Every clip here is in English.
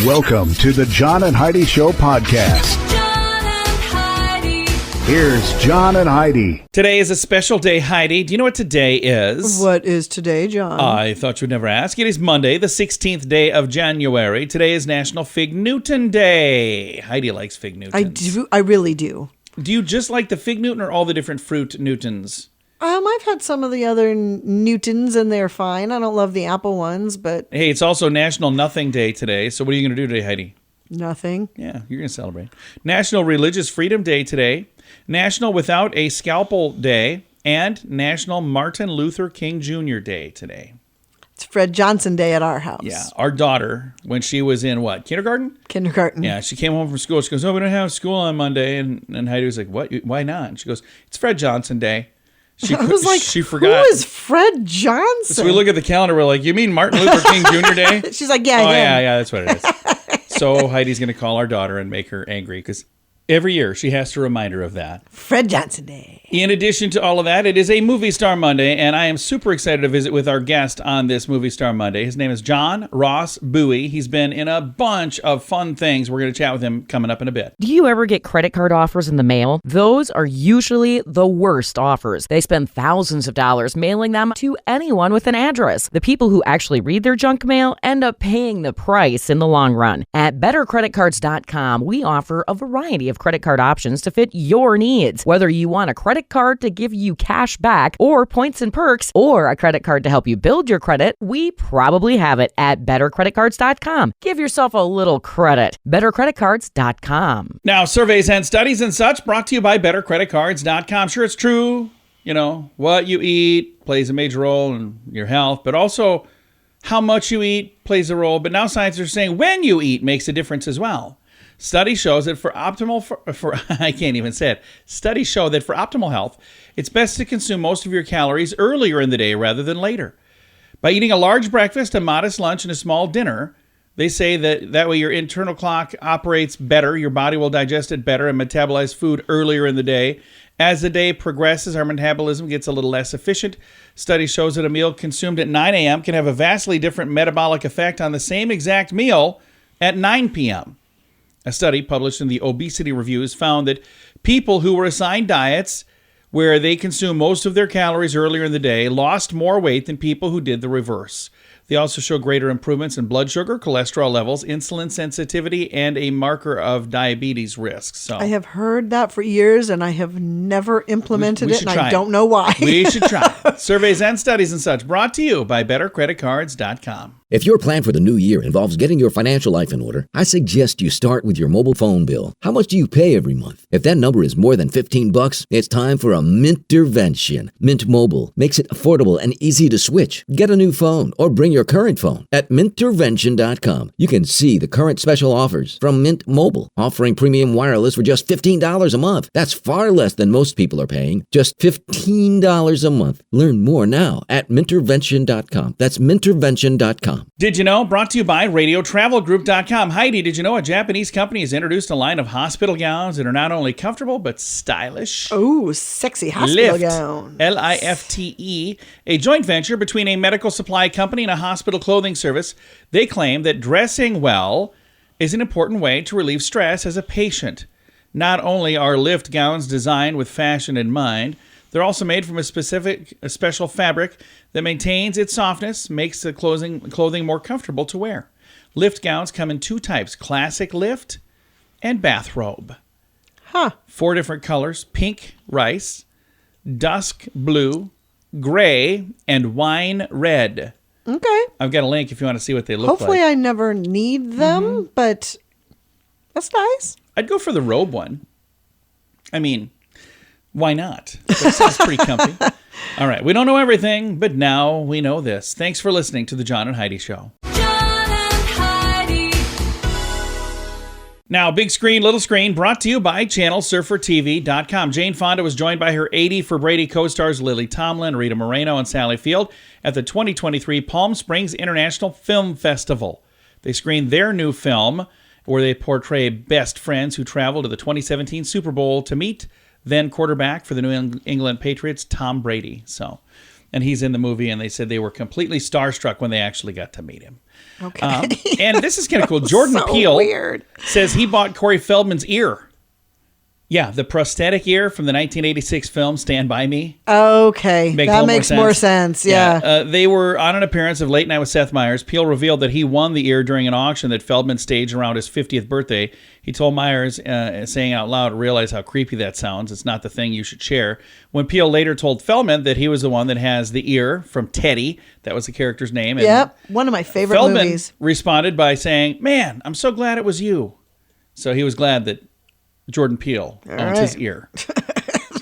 Welcome to the John and Heidi Show podcast. John and Heidi. Here's John and Heidi. Today is a special day, Heidi. Do you know what today is? What is today, John? I thought you'd never ask. It is Monday, the 16th day of January. Today is National Fig Newton Day. Heidi likes Fig Newtons. I do. I really do. Do you just like the Fig Newton or all the different fruit Newtons? I've had some of the other Newtons and they're fine. I don't love the apple ones, but Hey, it's also National Nothing Day today. So what are you going to do today, Heidi? nothing. Yeah, you're going to celebrate. National Religious Freedom Day today. National Without a Scalpel Day. And National Martin Luther King Jr. Day today. It's Fred Johnson Day at our house. Yeah, our daughter, when she was in what, kindergarten? Kindergarten. Yeah, she came home from school. She goes, "Oh, we don't have school on Monday." And Heidi was like, "What? Why not?" And she goes, "It's Fred Johnson Day." I was like, she forgot. Who is Fred Johnson? So we look at the calendar. We're like, "You mean Martin Luther King Jr. Day?" She's like, yeah, Oh, yeah. yeah, that's what it is. So Heidi's going to call our daughter and make her angry because every year she has to remind her of that. Fred Johnson Day. In addition to all of that, it is a Movie Star Monday, and I am super excited to visit with our guest on this Movie Star Monday. His name is John Ross Bowie. He's been in a bunch of fun things. We're going to chat with him coming up in a bit. Do you ever get credit card offers in the mail? Those are usually the worst offers. They spend thousands of dollars mailing them to anyone with an address. The people who actually read their junk mail end up paying the price in the long run. At bettercreditcards.com, we offer a variety of credit card options to fit your needs. Whether you want a credit card to give you cash back or points and perks, or a credit card to help you build your credit, we probably have it at bettercreditcards.com. Give yourself a little credit. bettercreditcards.com. Now, surveys and studies and such brought to you by bettercreditcards.com. Sure, it's true. You know, what you eat plays a major role in your health, but also how much you eat plays a role. But now scientists are saying when you eat makes a difference as well. Study shows that for I can't even say it. Studies show that for optimal health, it's best to consume most of your calories earlier in the day rather than later. By eating a large breakfast, a modest lunch, and a small dinner, they say that way your internal clock operates better, your body will digest it better and metabolize food earlier in the day. As the day progresses, our metabolism gets a little less efficient. Study shows that a meal consumed at 9 a.m. can have a vastly different metabolic effect on the same exact meal at 9 p.m. A study published in the Obesity Reviews found that people who were assigned diets where they consumed most of their calories earlier in the day lost more weight than people who did the reverse. They also show greater improvements in blood sugar, cholesterol levels, insulin sensitivity, and a marker of diabetes risk. So I have heard that for years, and I have never implemented it, and I don't know why. We should try it. Surveys and studies and such brought to you by bettercreditcards.com. If your plan for the new year involves getting your financial life in order, I suggest you start with your mobile phone bill. How much do you pay every month? If that number is more than $15, it's time for a Mintervention. Mint Mobile makes it affordable and easy to switch. Get a new phone or bring your current phone. At Mintervention.com, you can see the current special offers from Mint Mobile, offering premium wireless for just $15 a month. That's far less than most people are paying, just $15 a month. Learn more now at Mintervention.com. That's Mintervention.com. Did you know? Brought to you by RadioTravelGroup.com. Heidi, did you know a Japanese company has introduced a line of hospital gowns that are not only comfortable but stylish? Oh, sexy hospital Lift, gown. Lifte, a joint venture between a medical supply company and a hospital clothing service. They claim that dressing well is an important way to relieve stress as a patient. Not only are Lift gowns designed with fashion in mind, they're also made from a special fabric that maintains its softness, makes the clothing more comfortable to wear. Lift gowns come in two types, classic lift and bathrobe. 4 different colors, pink rice, dusk blue, gray, and wine red. Okay. I've got a link if you want to see what they look like. Hopefully I never need them, but that's nice. I'd go for the robe one. I mean, why not? That sounds pretty comfy. All right, we don't know everything, but now we know this. Thanks for listening to the John and Heidi Show. John and Heidi. Now, big screen, little screen, brought to you by ChannelSurferTV.com. Jane Fonda was joined by her 80 for Brady co-stars Lily Tomlin, Rita Moreno, and Sally Field at the 2023 Palm Springs International Film Festival. They screened their new film where they portray best friends who travel to the 2017 Super Bowl to meet then quarterback for the New England Patriots, Tom Brady. So and he's in the movie, and they said they were completely starstruck when they actually got to meet him. Okay. And this is kind of cool. Jordan So Peele weird. says he bought Corey Feldman's ear. Yeah, the prosthetic ear from the 1986 film Stand By Me. Okay. Make a That little makes more more sense. sense. Yeah. They were on an appearance of Late Night with Seth Meyers. Peele revealed that he won the ear during an auction that Feldman staged around his 50th birthday. He told Meyers, saying out loud, realize how creepy that sounds. It's not the thing you should share. When Peele later told Feldman that he was the one that has the ear from Teddy, that was the character's name. And Yep. One of my favorite Feldman movies. responded by saying, man, I'm so glad it was you. So he was glad that Jordan Peele owns his right. ear.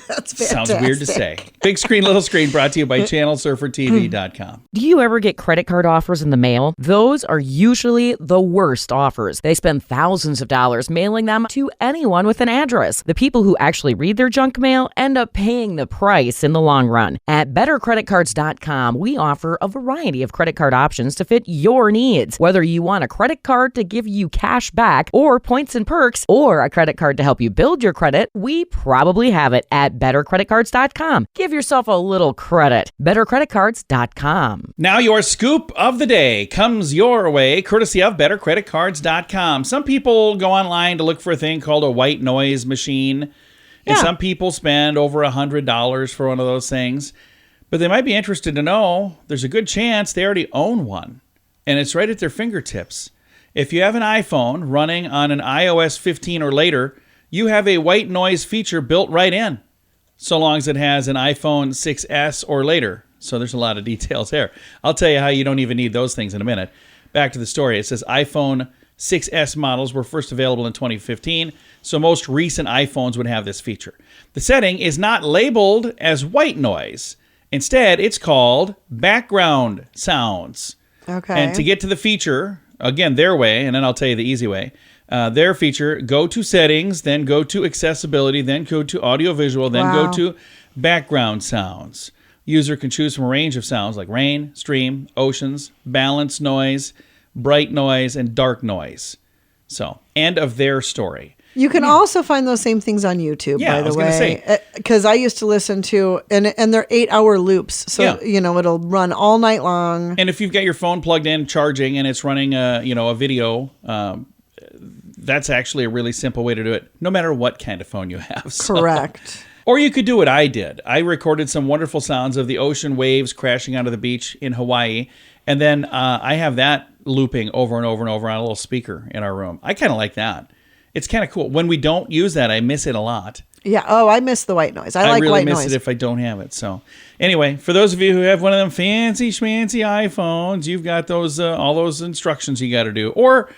That's Sounds fantastic. weird to say. Big Screen, Little Screen brought to you by ChannelSurferTV.com. Do you ever get credit card offers in the mail? Those are usually the worst offers. They spend thousands of dollars mailing them to anyone with an address. The people who actually read their junk mail end up paying the price in the long run. At BetterCreditCards.com, we offer a variety of credit card options to fit your needs. Whether you want a credit card to give you cash back or points and perks, or a credit card to help you build your credit, we probably have it at BetterCreditCards.com. Give yourself a little credit. BetterCreditCards.com. Now your scoop of the day comes your way, courtesy of BetterCreditCards.com. Some people go online to look for a thing called a white noise machine, and some people spend over $100 for one of those things. But they might be interested to know there's a good chance they already own one, and it's right at their fingertips. If you have an iPhone running on an iOS 15 or later, you have a white noise feature built right in, so long as it has an iPhone 6S or later. So there's a lot of details there. I'll tell you how you don't even need those things in a minute. Back to the story. It says iPhone 6S models were first available in 2015, so most recent iPhones would have this feature. The setting is not labeled as white noise. Instead, it's called background sounds. Okay. And to get to the feature, again, their way, and then I'll tell you the easy way. Their feature, go to settings, then go to accessibility, then go to audiovisual, then Wow. go to background sounds. User can choose from a range of sounds like rain, stream, oceans, balance noise, bright noise, and dark noise. So, end of their story. You can also find those same things on YouTube, Yeah, by I the was gonna way. say. Because I used to listen to, and they're 8-hour loops. So, Yeah. it'll run all night long. And if you've got your phone plugged in, charging, and it's running a video, that's actually a really simple way to do it, no matter what kind of phone you have. So- Correct. Or you could do what I did. I recorded some wonderful sounds of the ocean waves crashing onto the beach in Hawaii, and then I have that looping over and over and over on a little speaker in our room. I kind of like that. It's kind of cool. When we don't use that, I miss it a lot. Yeah. Oh, I miss the white noise. I like really white miss noise. it if I don't have it. So anyway, for those of you who have one of them fancy schmancy iPhones, you've got those all those instructions you got to do, or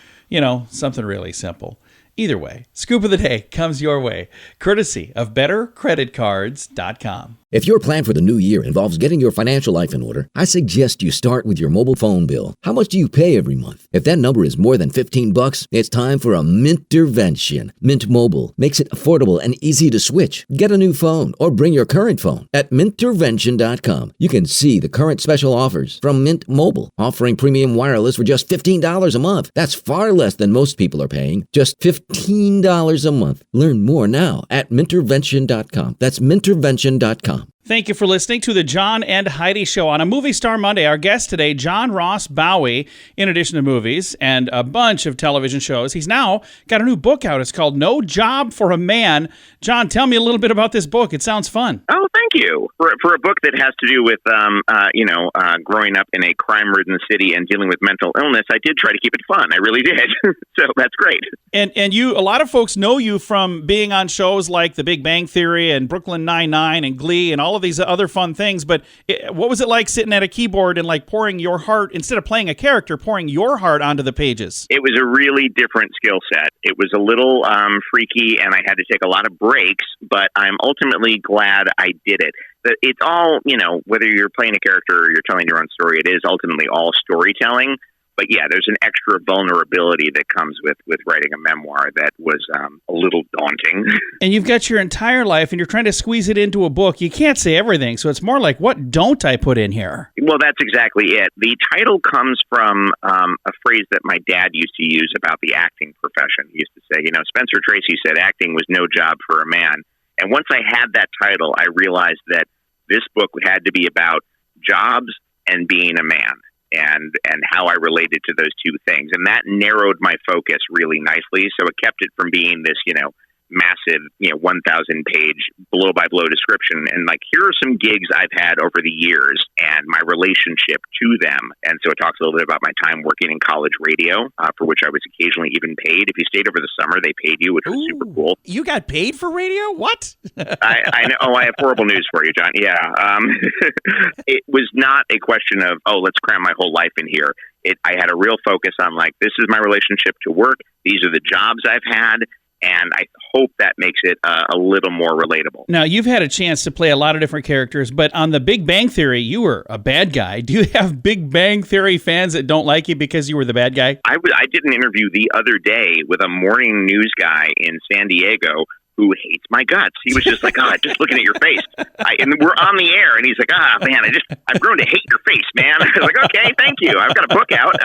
something really simple. Either way, scoop of the day comes your way, courtesy of BetterCreditCards.com. If your plan for the new year involves getting your financial life in order, I suggest you start with your mobile phone bill. How much do you pay every month? If that number is more than $15, it's time for a Mintervention. Mint Mobile makes it affordable and easy to switch. Get a new phone or bring your current phone. At Mintervention.com, you can see the current special offers from Mint Mobile, offering premium wireless for just $15 a month. That's far less than most people are paying, just $15 a month. Learn more now at Mintervention.com. That's Mintervention.com. Thank you for listening to the John and Heidi Show on a Movie Star Monday. Our guest today, John Ross Bowie, in addition to movies and a bunch of television shows. He's now got a new book out. It's called No Job for a Man. John, tell me a little bit about this book. It sounds fun. Oh, thank you. For a book that has to do with, growing up in a crime-ridden city and dealing with mental illness, I did try to keep it fun. I really did. So that's great. And a lot of folks know you from being on shows like The Big Bang Theory and Brooklyn Nine-Nine and Glee and all of these other fun things. But what was it like sitting at a keyboard and like pouring your heart, instead of playing a character, pouring your heart onto the pages? It was a really different skill set. It was a little freaky, and I had to take a lot of breaks, but I'm ultimately glad I did it. It's all, whether you're playing a character or you're telling your own story, it is ultimately all storytelling. But yeah, there's an extra vulnerability that comes with writing a memoir that was a little daunting. And you've got your entire life and you're trying to squeeze it into a book. You can't say everything. So it's more like, what don't I put in here? Well, that's exactly it. The title comes from a phrase that my dad used to use about the acting profession. He used to say, Spencer Tracy said acting was no job for a man. And once I had that title, I realized that this book had to be about jobs and being a man, and how I related to those two things. And that narrowed my focus really nicely. So it kept it from being this, massive, 1,000 page blow by blow description. And like, here are some gigs I've had over the years and my relationship to them. And so it talks a little bit about my time working in college radio, for which I was occasionally even paid. If you stayed over the summer, they paid you, which was super cool. You got paid for radio? What? I know. Oh, I have horrible news for you, John. Yeah. It was not a question of, let's cram my whole life in here. I had a real focus on like, this is my relationship to work. These are the jobs I've had. And I hope that makes it a little more relatable. Now, you've had a chance to play a lot of different characters, but on The Big Bang Theory, you were a bad guy. Do you have Big Bang Theory fans that don't like you because you were the bad guy? I did an interview the other day with a morning news guy in San Diego who hates my guts. He was just like, just looking at your face. And we're on the air, and he's like, man, I've grown to hate your face, man. I was like, okay, thank you. I've got a book out.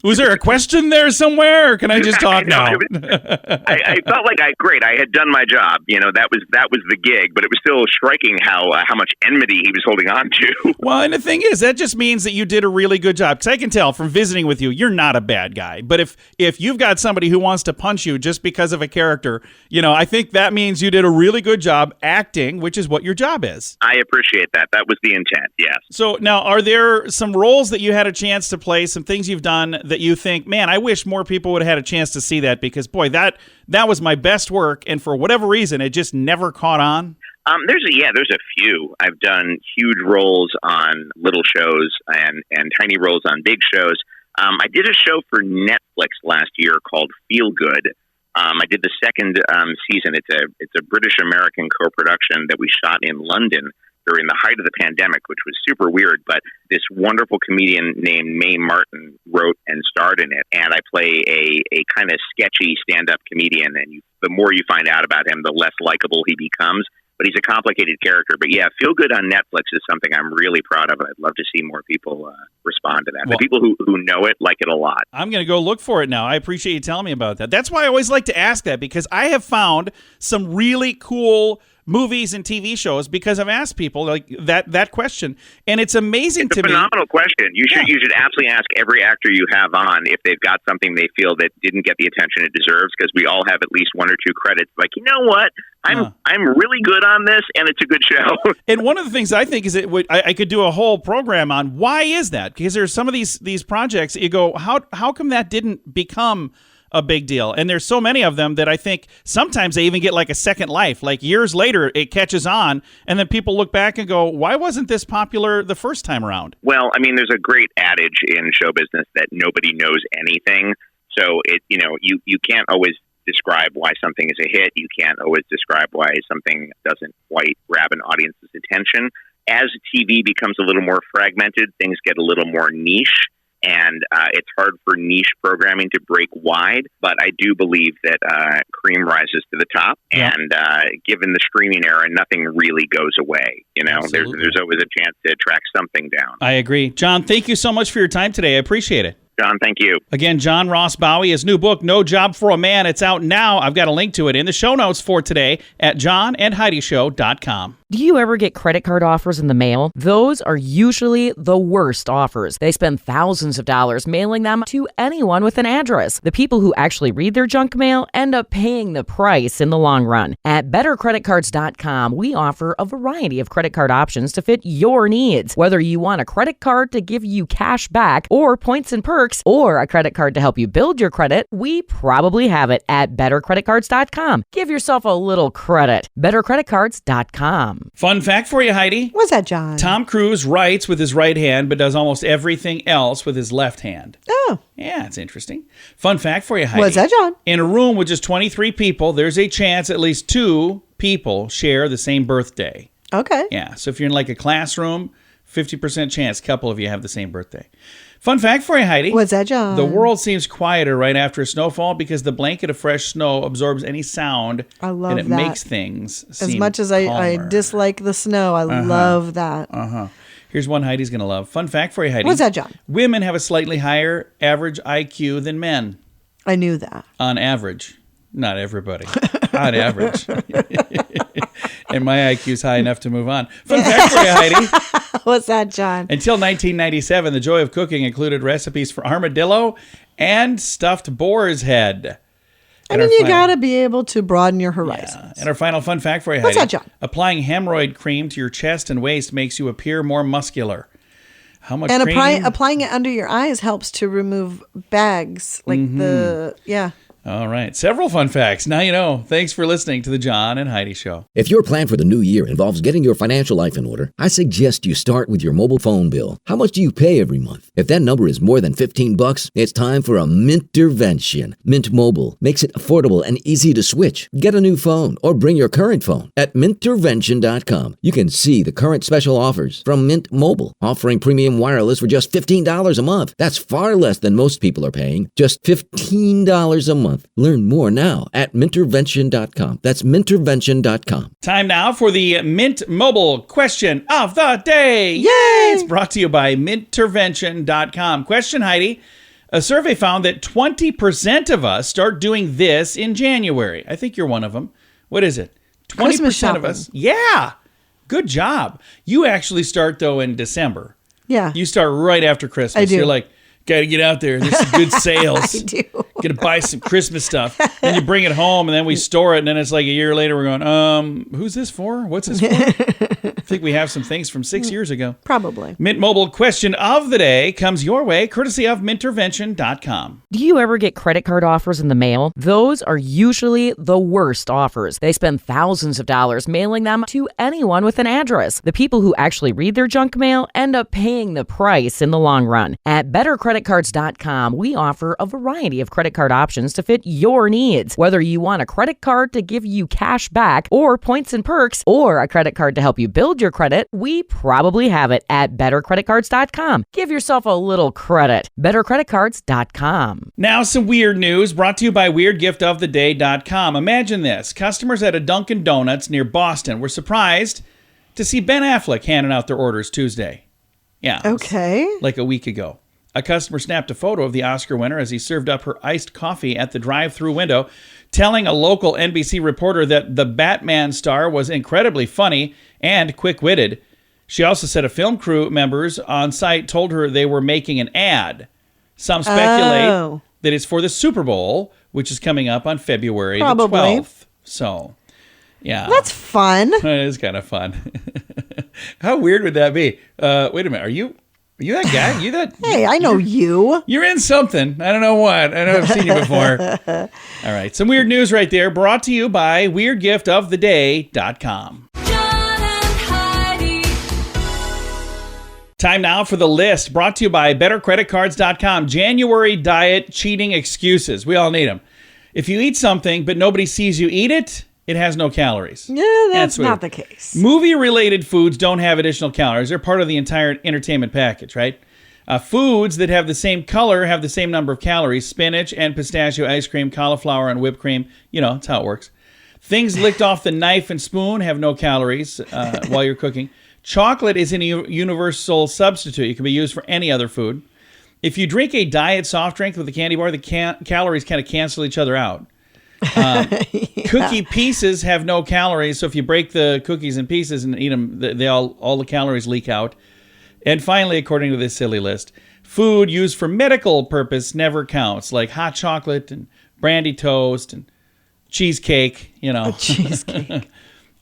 Was there a question there somewhere, or can I just talk now? I felt like I had done my job. That was the gig, but it was still striking how much enmity he was holding on to. Well, and the thing is, that just means that you did a really good job. Because I can tell from visiting with you, you're not a bad guy. But if you've got somebody who wants to punch you just because of a character, I think that means you did a really good job acting, which is what your job is. I appreciate that. That was the intent, yes. So now, are there some roles that you had a chance to play, some things you've done that you think, man, I wish more people would have had a chance to see that because, boy, that was my best work, and for whatever reason, it just never caught on? There's a few. I've done huge roles on little shows and tiny roles on big shows. I did a show for Netflix last year called Feel Good. I did the second season. It's a British-American co-production that we shot in London during the height of the pandemic, which was super weird. But this wonderful comedian named Mae Martin wrote and starred in it. And I play a kind of sketchy stand-up comedian. And the more you find out about him, the less likable he becomes. But he's a complicated character. But yeah, Feel Good on Netflix is something I'm really proud of. I'd love to see more people respond to that. Well, the people who know it like it a lot. I'm going to go look for it now. I appreciate you telling me about that. That's why I always like to ask that, because I have found some really cool movies and TV shows because I've asked people like that question, and it's amazing to me. It's a phenomenal question. You should absolutely ask every actor you have on if they've got something they feel that didn't get the attention it deserves, because we all have at least one or two credits. Like, you know what? I'm really good on this, and it's a good show. And one of the things I think is I could do a whole program on why is that? Because there's some of these projects that you go, how come that didn't become a big deal? And there's so many of them that I think sometimes they even get like a second life. Like years later, it catches on, and then people look back and go, why wasn't this popular the first time around? Well, I mean, there's a great adage in show business that nobody knows anything. So you can't always describe why something is a hit. You can't always describe why something doesn't quite grab an audience's attention. As TV becomes a little more fragmented, things get a little more niche. And it's hard for niche programming to break wide, but I do believe that cream rises to the top. Yeah. And given the streaming era, nothing really goes away. There's always a chance to track something down. I agree. John, thank you so much for your time today. I appreciate it. John, thank you. Again, John Ross Bowie, his new book, No Job for a Man. It's out now. I've got a link to it in the show notes for today at johnandheidishow.com. Do you ever get credit card offers in the mail? Those are usually the worst offers. They spend thousands of dollars mailing them to anyone with an address. The people who actually read their junk mail end up paying the price in the long run. At bettercreditcards.com, we offer a variety of credit card options to fit your needs. Whether you want a credit card to give you cash back or points and perks, or a credit card to help you build your credit, we probably have it at bettercreditcards.com. Give yourself a little credit. bettercreditcards.com. Fun fact for you, Heidi. What's that, John? Tom Cruise writes with his right hand, but does almost everything else with his left hand. Oh. Yeah, it's interesting. Fun fact for you, Heidi. What's that, John? In a room with just 23 people, there's a chance at least 2 people share the same birthday. Okay. Yeah, so if you're in like a classroom, 50% chance a couple of you have the same birthday. Fun fact for you, Heidi. What's that, John? The world seems quieter right after a snowfall because the blanket of fresh snow absorbs any sound. I love and it that. makes things seem as much as I dislike the snow, I love that. Here's one Heidi's going to love. Fun fact for you, Heidi. What's that, John? Women have a slightly higher average IQ than men. I knew that. On average. Not everybody. On average. And my IQ's high enough to move on. Fun fact for you, Heidi. What's that, John? Until 1997, the joy of cooking included recipes for armadillo and stuffed boar's head. I mean, you got to be able to broaden your horizons. Yeah. And our final fun fact for you, What's Heidi. that, John? Applying hemorrhoid cream to your chest and waist makes you appear more muscular. How much And cream? applying it under your eyes helps to remove bags, like yeah. All right. Several fun facts. Now you know. Thanks for listening to the John and Heidi Show. If your plan for the new year involves getting your financial life in order, I suggest you start with your mobile phone bill. How much do you pay every month? If that number is more than $15, it's time for a Mintervention. Mint Mobile makes it affordable and easy to switch. Get a new phone or bring your current phone. At Mintervention.com, you can see the current special offers from Mint Mobile, offering premium wireless for just $15 a month. That's far less than most people are paying. Just $15 a month. Learn more now at Mintervention.com. That's Mintervention.com. Time now for the Mint Mobile question of the day. Yay! It's brought to you by Mintervention.com. Question, Heidi. A survey found that 20% of us start doing this in January. I think you're one of them. What is it? 20% Christmas of us. Yeah. Good job. You actually start, though, in December. Yeah. You start right after Christmas. I do. You're like, got to get out there. There's some good sales. I do. Got to buy some Christmas stuff. Then you bring it home, and then we store it, and then it's like a year later, we're going, who's this for? What's this for? I think we have some things from 6 years ago. Probably. Mint Mobile question of the day comes your way, courtesy of Mintervention.com. Do you ever get credit card offers in the mail? Those are usually the worst offers. They spend thousands of dollars mailing them to anyone with an address. The people who actually read their junk mail end up paying the price in the long run. At bettercreditcards.com, we offer a variety of credit card options to fit your needs. Whether you want a credit card to give you cash back or points and perks, or a credit card to help you build your credit, we probably have it at bettercreditcards.com. Give yourself a little credit. bettercreditcards.com. Now, some weird news brought to you by weirdgiftoftheday.com. Imagine this. Customers at a Dunkin' Donuts near Boston were surprised to see Ben Affleck handing out their orders Tuesday. Yeah. Okay. Like a week ago. A customer snapped a photo of the Oscar winner as he served up her iced coffee at the drive-thru window, telling a local NBC reporter that the Batman star was incredibly funny and quick-witted. She also said a film crew members on site told her they were making an ad. Some speculate that it's for the Super Bowl, which is coming up on February the 12th. So, yeah. That's fun. It is kind of fun. How weird would that be? Wait a minute. Are you that guy? You that? Hey, I know you. You're in something. I don't know what. I know I've seen you before. All right. Some weird news right there. Brought to you by weirdgiftoftheday.com. John and Heidi. Time now for the list. Brought to you by bettercreditcards.com. January diet cheating excuses. We all need them. If you eat something but nobody sees you eat it, it has no calories. Yeah, that's weird. not the case. Movie-related foods don't have additional calories. They're part of the entire entertainment package, right? Foods that have the same color have the same number of calories. Spinach and pistachio ice cream, cauliflower and whipped cream. You know, that's how it works. Things licked off the knife and spoon have no calories while you're cooking. Chocolate is a universal substitute. It can be used for any other food. If you drink a diet soft drink with a candy bar, the calories kind of cancel each other out. Cookie pieces have no calories, so if you break the cookies in pieces and eat them, all the calories leak out. And finally, according to this silly list, food used for medical purpose never counts, like hot chocolate and brandy toast and cheesecake, you know. Cheesecake.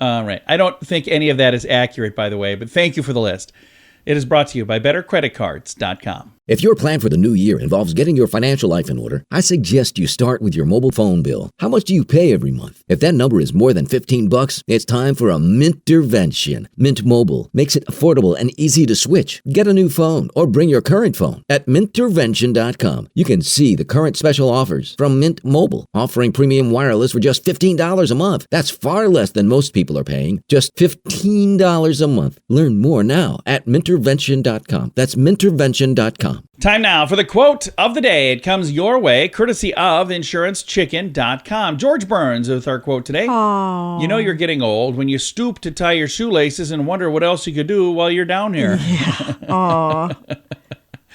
All right. I don't think any of that is accurate, by the way, but thank you for the list. It is brought to you by bettercreditcards.com. If your plan for the new year involves getting your financial life in order, I suggest you start with your mobile phone bill. How much do you pay every month? If that number is more than $15, it's time for a Mintervention. Mint Mobile makes it affordable and easy to switch. Get a new phone or bring your current phone. At Mintervention.com, you can see the current special offers from Mint Mobile, offering premium wireless for just $15 a month. That's far less than most people are paying. Just $15 a month. Learn more now at Mintervention.com. That's Mintervention.com. Time now for the quote of the day. It comes your way, courtesy of InsuranceChicken.com. George Burns with our quote today. Oh. You know you're getting old when you stoop to tie your shoelaces and wonder what else you could do while you're down here. Yeah. Aw.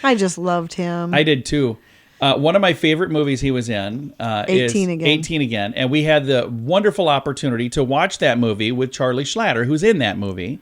I just loved him. I did too. One of my favorite movies he was in 18 is Again. 18 Again. And we had the wonderful opportunity to watch that movie with Charlie Schlatter, who's in that movie.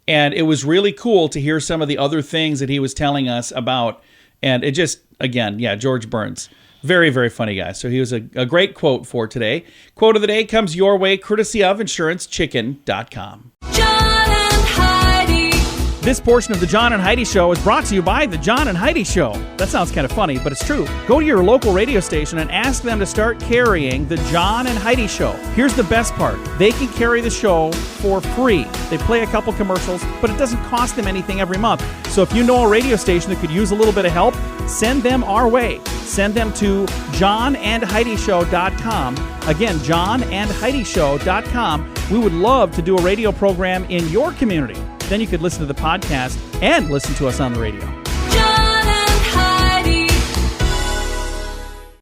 And it was really cool to hear some of the other things that he was telling us about. And it just, again, yeah, George Burns. Very, very funny guy. So he was a great quote for today. Quote of the day comes your way courtesy of InsuranceChicken.com. John and Heidi. This portion of the John and Heidi Show is brought to you by the John and Heidi Show. That sounds kind of funny, but it's true. Go to your local radio station and ask them to start carrying the John and Heidi Show. Here's the best part. They can carry the show for free. They play a couple commercials, but it doesn't cost them anything every month. So if you know a radio station that could use a little bit of help, send them our way. Send them to johnandheidishow.com. Again, johnandheidishow.com. We would love to do a radio program in your community. Then you could listen to the podcast and listen to us on the radio. John and Heidi.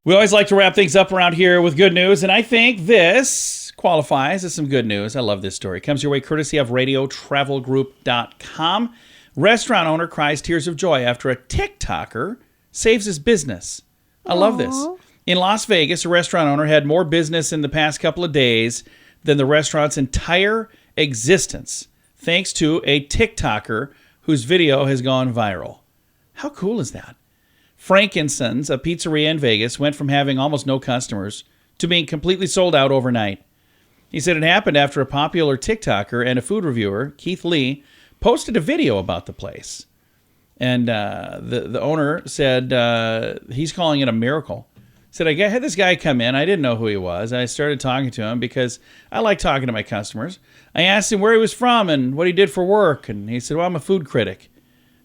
We always like to wrap things up around here with good news, and I think this qualifies as some good news. I love this story. It comes your way courtesy of radiotravelgroup.com. Restaurant owner cries tears of joy after a TikToker saves his business. I love this. In Las Vegas, a restaurant owner had more business in the past couple of days than the restaurant's entire existence, thanks to a TikToker whose video has gone viral. How cool is that? Frankincense, a pizzeria in Vegas, went from having almost no customers to being completely sold out overnight. He said it happened after a popular TikToker and a food reviewer, Keith Lee, posted a video about the place. And the owner said he's calling it a miracle. Said, I had this guy come in. I didn't know who he was. I started talking to him because I like talking to my customers. I asked him where he was from and what he did for work. And he said, well, I'm a food critic.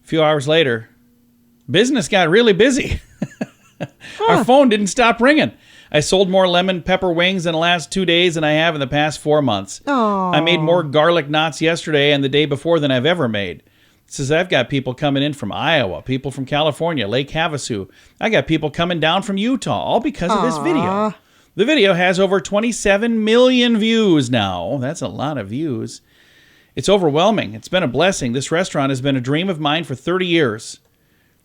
A few hours later, business got really busy. Our phone didn't stop ringing. I sold more lemon pepper wings in the last 2 days than I have in the past 4 months. Aww. I made more garlic knots yesterday and the day before than I've ever made. It says, I've got people coming in from Iowa, people from California, Lake Havasu. I got people coming down from Utah, all because of this video. The video has over 27 million views now. That's a lot of views. It's overwhelming. It's been a blessing. This restaurant has been a dream of mine for 30 years.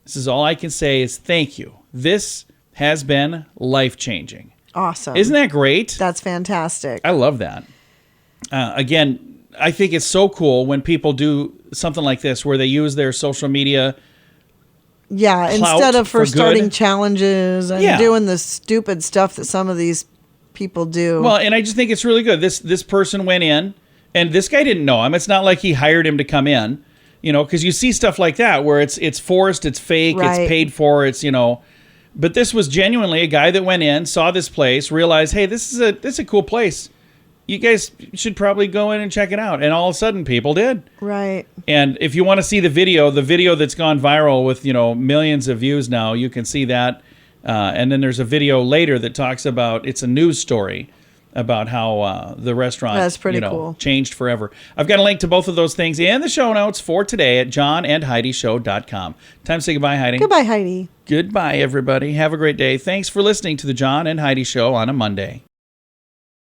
This is all I can say is thank you. This has been life-changing. Awesome. Isn't that great? That's fantastic. I love that. Again, I think it's so cool when people do something like this where they use their social media. Yeah, clout instead of for starting good. challenges and doing the stupid stuff that some of these people do. Well, and I just think it's really good. This person went in, and this guy didn't know him. It's not like he hired him to come in, because you see stuff like that where it's forced, it's fake, Right. it's paid for, it's. But this was genuinely a guy that went in, saw this place, realized, hey, this is a cool place. You guys should probably go in and check it out. And all of a sudden, people did. Right. And if you want to see the video that's gone viral with, millions of views now, you can see that. And then there's a video later that talks about, it's a news story about how the restaurant That's pretty cool. changed forever. I've got a link to both of those things in the show notes for today at johnandheidishow.com. Time to say goodbye, Heidi. Goodbye, Heidi. Goodbye, everybody. Have a great day. Thanks for listening to the John and Heidi Show on a Monday.